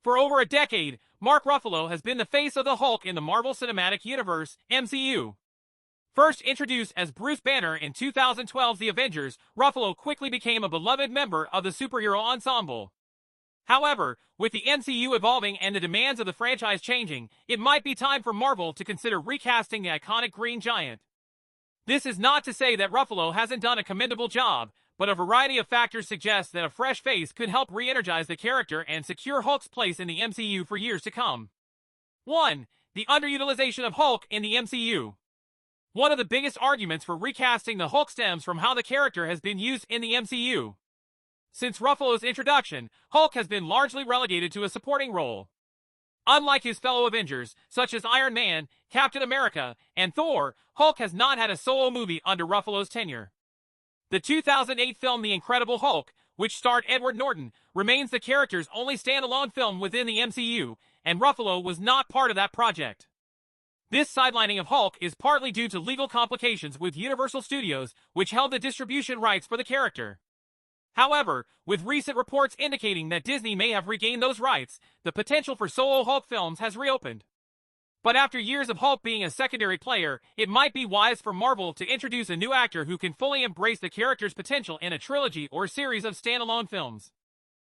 For over a decade, Mark Ruffalo has been the face of the Hulk in the Marvel Cinematic Universe, MCU. First introduced as Bruce Banner in 2012's The Avengers, Ruffalo quickly became a beloved member of the superhero ensemble. However, with the MCU evolving and the demands of the franchise changing, it might be time for Marvel to consider recasting the iconic Green Giant. This is not to say that Ruffalo hasn't done a commendable job, but a variety of factors suggest that a fresh face could help re-energize the character and secure Hulk's place in the MCU for years to come. 1. The underutilization of Hulk in the MCU. One of the biggest arguments for recasting the Hulk stems from how the character has been used in the MCU. Since Ruffalo's introduction, Hulk has been largely relegated to a supporting role. Unlike his fellow Avengers, such as Iron Man, Captain America, and Thor, Hulk has not had a solo movie under Ruffalo's tenure. The 2008 film The Incredible Hulk, which starred Edward Norton, remains the character's only standalone film within the MCU, and Ruffalo was not part of that project. This sidelining of Hulk is partly due to legal complications with Universal Studios, which held the distribution rights for the character. However, with recent reports indicating that Disney may have regained those rights, the potential for solo Hulk films has reopened. But after years of Hulk being a secondary player, it might be wise for Marvel to introduce a new actor who can fully embrace the character's potential in a trilogy or series of standalone films.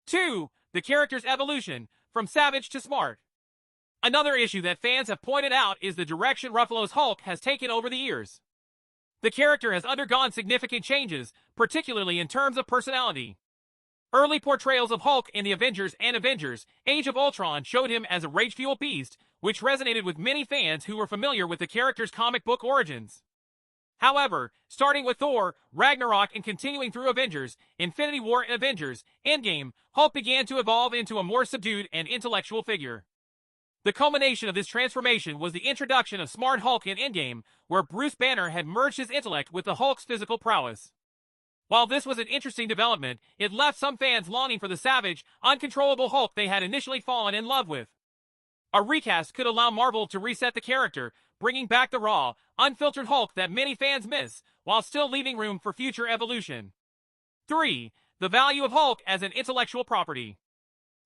2. The character's evolution, from savage to smart. Another issue that fans have pointed out is the direction Ruffalo's Hulk has taken over the years. The character has undergone significant changes, particularly in terms of personality. Early portrayals of Hulk in the Avengers and Avengers: Age of Ultron showed him as a rage-fueled beast, which resonated with many fans who were familiar with the character's comic book origins. However, starting with Thor, Ragnarok and continuing through Avengers, Infinity War and Avengers, Endgame, Hulk began to evolve into a more subdued and intellectual figure. The culmination of this transformation was the introduction of Smart Hulk in Endgame, where Bruce Banner had merged his intellect with the Hulk's physical prowess. While this was an interesting development, it left some fans longing for the savage, uncontrollable Hulk they had initially fallen in love with. A recast could allow Marvel to reset the character, bringing back the raw, unfiltered Hulk that many fans miss, while still leaving room for future evolution. 3. The value of Hulk as an intellectual property.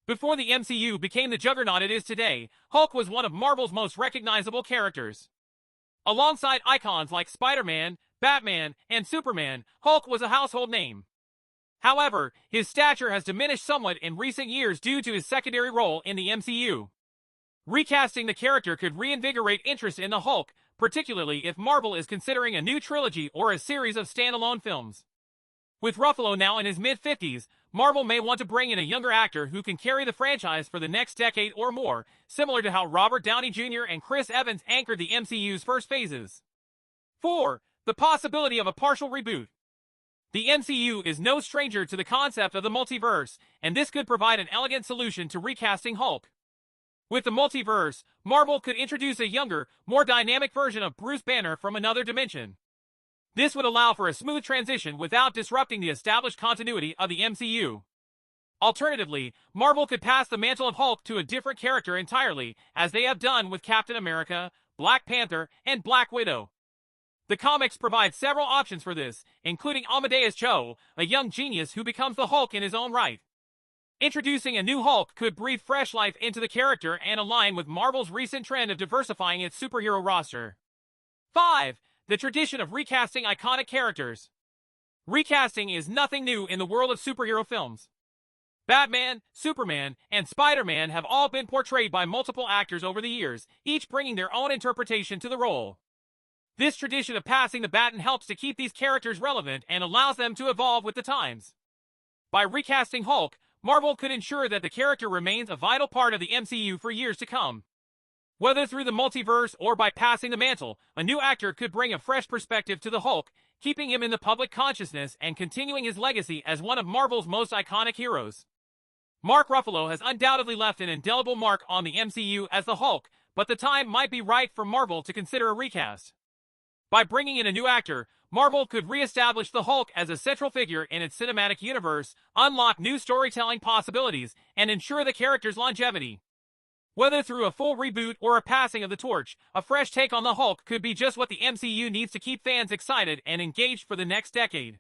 Before the MCU became the juggernaut it is today, Hulk was one of Marvel's most recognizable characters. Alongside icons like Spider-Man, Batman, and Superman, Hulk was a household name. However, his stature has diminished somewhat in recent years due to his secondary role in the MCU. Recasting the character could reinvigorate interest in the Hulk, particularly if Marvel is considering a new trilogy or a series of standalone films. With Ruffalo now in his mid-50s, Marvel may want to bring in a younger actor who can carry the franchise for the next decade or more, similar to how Robert Downey Jr. and Chris Evans anchored the MCU's first phases. 4. The possibility of a partial reboot. The MCU is no stranger to the concept of the multiverse, and this could provide an elegant solution to recasting Hulk. With the multiverse, Marvel could introduce a younger, more dynamic version of Bruce Banner from another dimension. This would allow for a smooth transition without disrupting the established continuity of the MCU. Alternatively, Marvel could pass the mantle of Hulk to a different character entirely, as they have done with Captain America, Black Panther, and Black Widow. The comics provide several options for this, including Amadeus Cho, a young genius who becomes the Hulk in his own right. Introducing a new Hulk could breathe fresh life into the character and align with Marvel's recent trend of diversifying its superhero roster. 5. The tradition of recasting iconic characters. Recasting is nothing new in the world of superhero films. Batman, Superman, and Spider-Man have all been portrayed by multiple actors over the years, each bringing their own interpretation to the role. This tradition of passing the baton helps to keep these characters relevant and allows them to evolve with the times. By recasting Hulk, Marvel could ensure that the character remains a vital part of the MCU for years to come. Whether through the multiverse or by passing the mantle, a new actor could bring a fresh perspective to the Hulk, keeping him in the public consciousness and continuing his legacy as one of Marvel's most iconic heroes. Mark Ruffalo has undoubtedly left an indelible mark on the MCU as the Hulk, but the time might be right for Marvel to consider a recast. By bringing in a new actor, Marvel could re-establish the Hulk as a central figure in its cinematic universe, unlock new storytelling possibilities, and ensure the character's longevity. Whether through a full reboot or a passing of the torch, a fresh take on the Hulk could be just what the MCU needs to keep fans excited and engaged for the next decade.